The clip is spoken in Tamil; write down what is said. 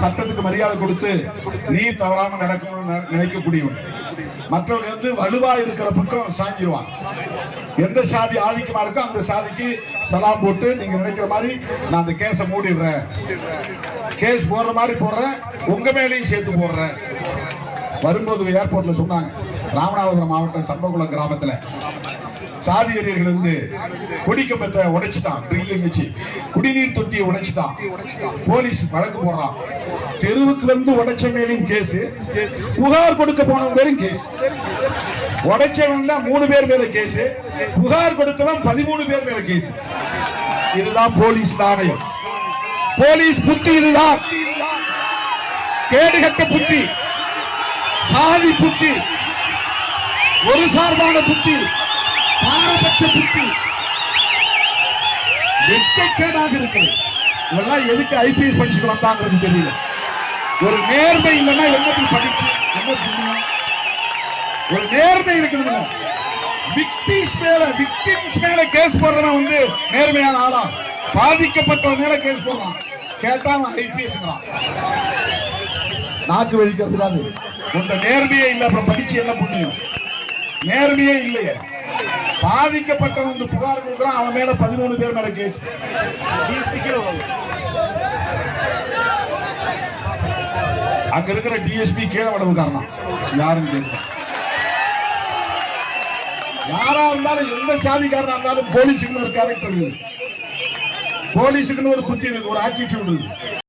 சட்டத்துக்கு மரியாதை கொடுத்து நீ தவறாம நடக்கணும்னு நினைக்கக்கூடியவன். மற்றவங்க வலுவா இருக்கிற பக்கம் சாஞ்சிருவான். எந்த சாதி ஆதிக்கமா இருக்கோ அந்த சாதிக்கு சலாம் போட்டு நீங்க நினைக்கிற மாதிரி நான் அந்த கேஸ மூடிடுறேன், கேஸ் போடுற மாதிரி போடுறேன், உங்க மேலையும் சேர்த்து போடுறேன். வரும்போது ஏர்போர்ட்ல சொன்னாங்க, ராமநாதபுரம் மாவட்டம் சம்பகுளம் கிராமத்துல சாதி வெறியர்கள் குடிக்கப்பட்ட உடைச்சிட்டான், குடிநீர் தொட்டியை உடைச்சிட்டான். போலீஸ் வழக்கு போடுறான். தெருவுக்கு வந்து உடைச்ச மேலும் கேஸ், புகார் கொடுக்க போனவங்க பேரும் கேஸ். உடைச்சவன் 3 பேர் மேல கேஸ், புகார் கொடுத்தவன் 13 பேர் மேல கேஸ். இதுதான் போலீஸ் நாணயம், போலீஸ் புத்தி. இதுதான் கேடுகட்ட புத்தி, சாதி புத்தி, ஒரு சார்பான புத்தி, பாரபட்ச புத்தி, வெட்கக்கேடாக இருக்கு. இவெல்லாம் எதுக்கு ஐபிஎஸ் படிச்சுட்டு வந்தாங்கிறது தெரியல. ஒரு நேர்மை இல்லைன்னா என்னத்தில் படிச்சு என்ன புண்ணியம்? ஒரு நேர்மை இருக்கணும். விக்டிம்ஸ் மேல கேஸ் போடுறவன் நேர்மையான ஆளா? பாதிக்கப்பட்டவன் மேல கேஸ் போடுறான், கேட்டா ஐபிஎஸ் நாக்கு வலிக்கிறதுக்காக. உங்க நேர்மையே இல்லை, அப்புறம் படிச்சு என்ன புண்ணியம்? நேர்மையே இல்லையே. பாதிக்கப்பட்டவன் புகார் கொடுக்குறான், அவன் மேல 13 பேர் மேல கேஸ். அங்க இருக்கிற டிஎஸ்பி கீழே வளவு காரணம் யாருன்னு தெரியல. யாரா இருந்தாலும் எந்த சாதிக்காரனா இருந்தாலும் போலீஸுக்குன்னு ஒரு கேரக்டர் இருக்கு, போலீஸுக்குன்னு ஒரு புத்தி இருக்கு, ஒரு ஆட்டிடியூட் இருக்கு.